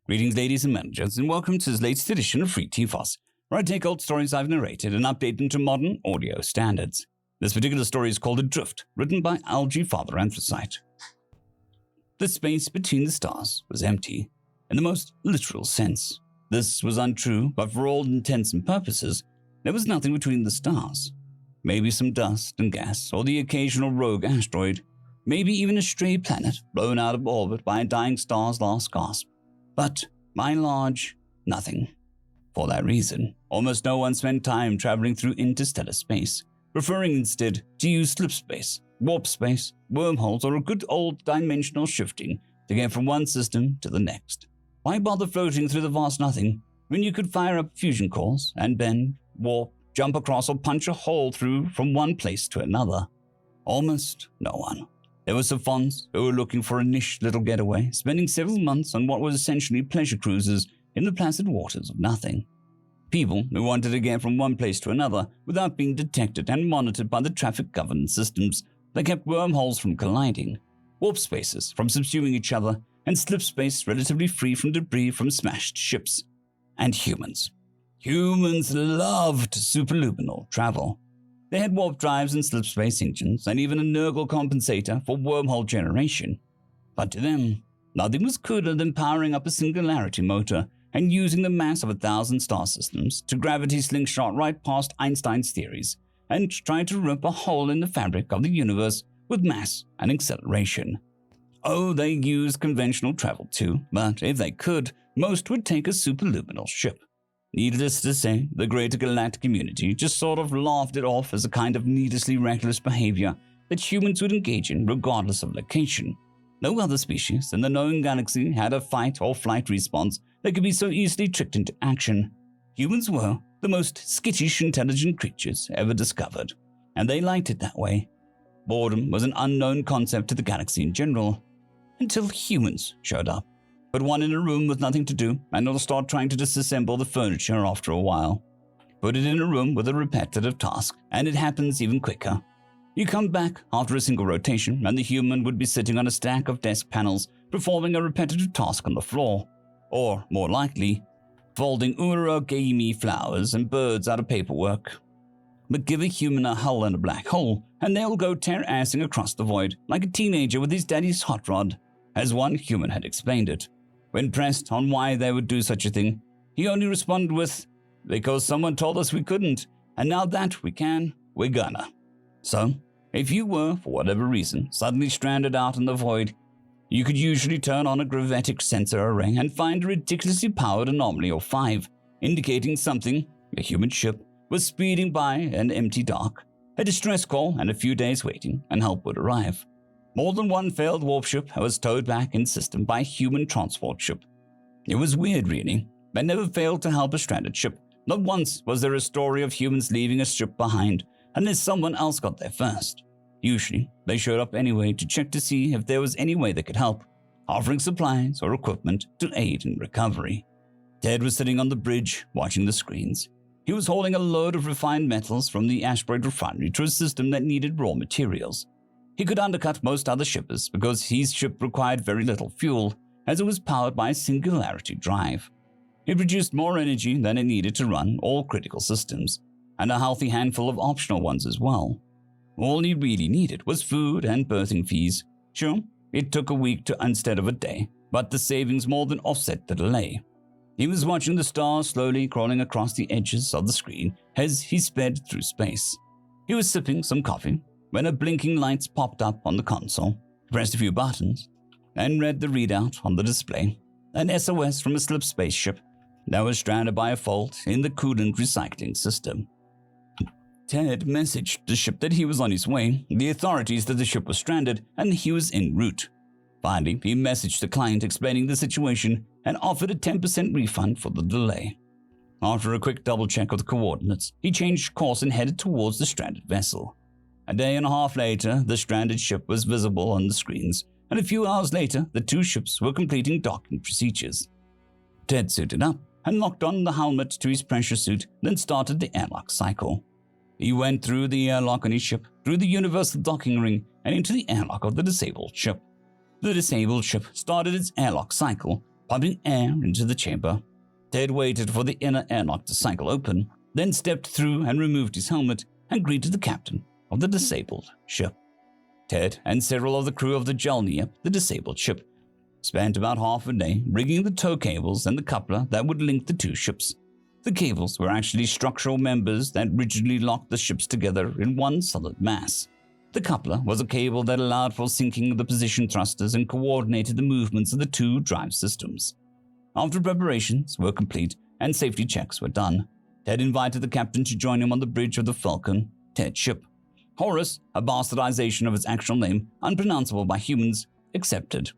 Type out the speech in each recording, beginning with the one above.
Greetings, ladies and managers, and welcome to this latest edition of Free TFOS, where I take old stories I've narrated and update them to modern audio standards. This particular story is called Adrift, written by LgFatherAnthrocite. The space between the stars was empty, in the most literal sense. This was untrue, but for all intents and purposes, there was nothing between the stars. Maybe some dust and gas, or the occasional rogue asteroid, maybe even a stray planet blown out of orbit by a dying star's last gasp. But, by and large, nothing. For that reason, almost no one spent time traveling through interstellar space, preferring instead to use slip space, warp space, wormholes, or a good old dimensional shifting to get from one system to the next. Why bother floating through the vast nothing when you could fire up fusion cores and bend, warp, jump across, or punch a hole through from one place to another? Almost no one. There were savants who were looking for a niche little getaway, spending several months on what was essentially pleasure cruises in the placid waters of nothing. People who wanted to get from one place to another without being detected and monitored by the traffic governance systems that kept wormholes from colliding, warp spaces from subsuming each other, and slip space relatively free from debris from smashed ships. And humans. Humans loved superluminal travel. They had warp drives and slip space engines, and even a Nurgle compensator for wormhole generation. But to them, nothing was cooler than powering up a singularity motor and using the mass of 1,000 star systems to gravity slingshot right past Einstein's theories and try to rip a hole in the fabric of the universe with mass and acceleration. Oh, they used conventional travel too, but if they could, most would take a superluminal ship. Needless to say, the greater galactic community just sort of laughed it off as a kind of needlessly reckless behavior that humans would engage in regardless of location. No other species in the known galaxy had a fight or flight response that could be so easily tricked into action. Humans were the most skittish, intelligent creatures ever discovered, and they liked it that way. Boredom was an unknown concept to the galaxy in general, until humans showed up. Put one in a room with nothing to do, and it'll start trying to disassemble the furniture after a while. Put it in a room with a repetitive task, and it happens even quicker. You come back after a single rotation, and the human would be sitting on a stack of desk panels performing a repetitive task on the floor. Or, more likely, folding origami flowers and birds out of paperwork. But give a human a hull and a black hole, and they'll go tear-assing across the void like a teenager with his daddy's hot rod, as one human had explained it. When pressed on why they would do such a thing, he only responded with, "Because someone told us we couldn't, and now that we can, we're gonna." So, if you were, for whatever reason, suddenly stranded out in the void, you could usually turn on a gravitic sensor array and find a ridiculously powered anomaly or 5, indicating something, a human ship, was speeding by an empty dock. A distress call and a few days waiting, and help would arrive. More than one failed warp ship was towed back in system by a human transport ship. It was weird, really. They never failed to help a stranded ship. Not once was there a story of humans leaving a ship behind, unless someone else got there first. Usually, they showed up anyway to check to see if there was any way they could help, offering supplies or equipment to aid in recovery. Ted was sitting on the bridge, watching the screens. He was hauling a load of refined metals from the asteroid refinery to a system that needed raw materials. He could undercut most other shippers because his ship required very little fuel, as it was powered by a singularity drive. It produced more energy than it needed to run all critical systems, and a healthy handful of optional ones as well. All he really needed was food and berthing fees. Sure, it took a week instead of a day, but the savings more than offset the delay. He was watching the stars slowly crawling across the edges of the screen as he sped through space. He was sipping some coffee when a blinking lights popped up on the console. He pressed a few buttons and read the readout on the display, an SOS from a slip spaceship that was stranded by a fault in the coolant recycling system. Ted messaged the ship that he was on his way, the authorities that the ship was stranded, and he was en route. Finally, he messaged the client explaining the situation and offered a 10% refund for the delay. After a quick double-check of the coordinates, he changed course and headed towards the stranded vessel. A day and a half later, the stranded ship was visible on the screens, and a few hours later, the two ships were completing docking procedures. Ted suited up and locked on the helmet to his pressure suit, then started the airlock cycle. He went through the airlock on his ship, through the universal docking ring, and into the airlock of the disabled ship. The disabled ship started its airlock cycle, pumping air into the chamber. Ted waited for the inner airlock to cycle open, then stepped through and removed his helmet and greeted the captain of the disabled ship. Ted and several of the crew of the Jalnia, the disabled ship, spent about half a day rigging the tow cables and the coupler that would link the two ships. The cables were actually structural members that rigidly locked the ships together in one solid mass. The coupler was a cable that allowed for syncing of the position thrusters and coordinated the movements of the two drive systems. After preparations were complete and safety checks were done, Ted invited the captain to join him on the bridge of the Falcon, Ted's ship. Horus, a bastardization of his actual name, unpronounceable by humans, accepted.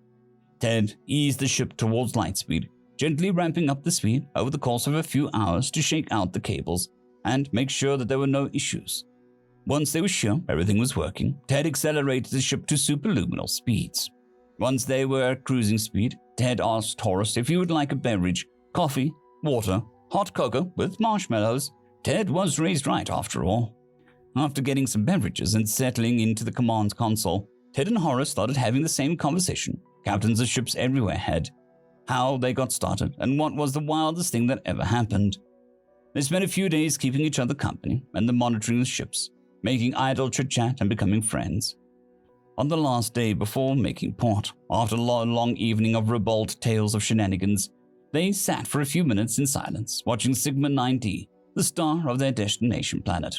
Ted eased the ship towards light speed, gently ramping up the speed over the course of a few hours to shake out the cables and make sure that there were no issues. Once they were sure everything was working, Ted accelerated the ship to superluminal speeds. Once they were at cruising speed, Ted asked Horus if he would like a beverage, coffee, water, hot cocoa with marshmallows. Ted was raised right after all. After getting some beverages and settling into the command console, Ted and Horus started having the same conversation captains of ships everywhere had. How they got started and what was the wildest thing that ever happened. They spent a few days keeping each other company and then monitoring the ships, making idle chit-chat and becoming friends. On the last day before making port, after a long evening of ribald tales of shenanigans, they sat for a few minutes in silence, watching Sigma 9D, the star of their destination planet.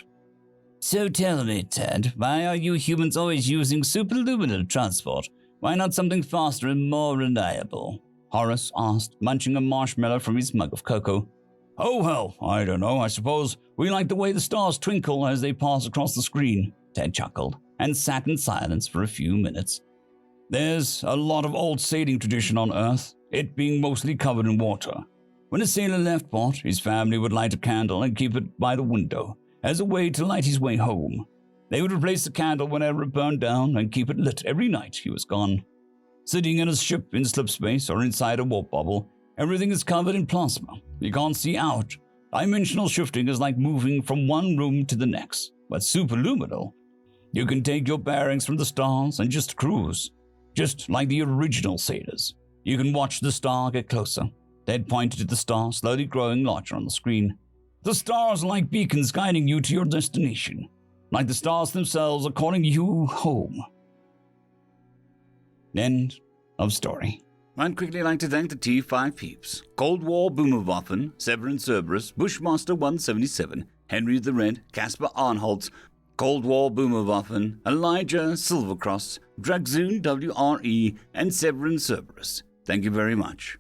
So tell me, Ted, why are you humans always using superluminal transport? Why not something faster and more reliable? Horus asked, munching a marshmallow from his mug of cocoa. Oh, well, I don't know. I suppose we like the way the stars twinkle as they pass across the screen, Ted chuckled, and sat in silence for a few minutes. There's a lot of old sailing tradition on Earth, it being mostly covered in water. When a sailor left port, his family would light a candle and keep it by the window as a way to light his way home. They would replace the candle whenever it burned down and keep it lit every night he was gone. Sitting in a ship in slip space or inside a warp bubble, everything is covered in plasma. You can't see out. Dimensional shifting is like moving from one room to the next. But superluminal, you can take your bearings from the stars and just cruise. Just like the original sailors. You can watch the star get closer. Ted pointed to the star slowly growing larger on the screen. The stars are like beacons guiding you to your destination. Like the stars themselves are calling you home. End of story. I'd quickly like to thank the T5 peeps. Cold War Boomerwaffen, Severin Cerberus, Bushmaster 177, Henry the Red, Caspar Arnholtz, Cold War Boomerwaffen, Elijah Silvercross, Dragzoon WRE, and Severin Cerberus. Thank you very much.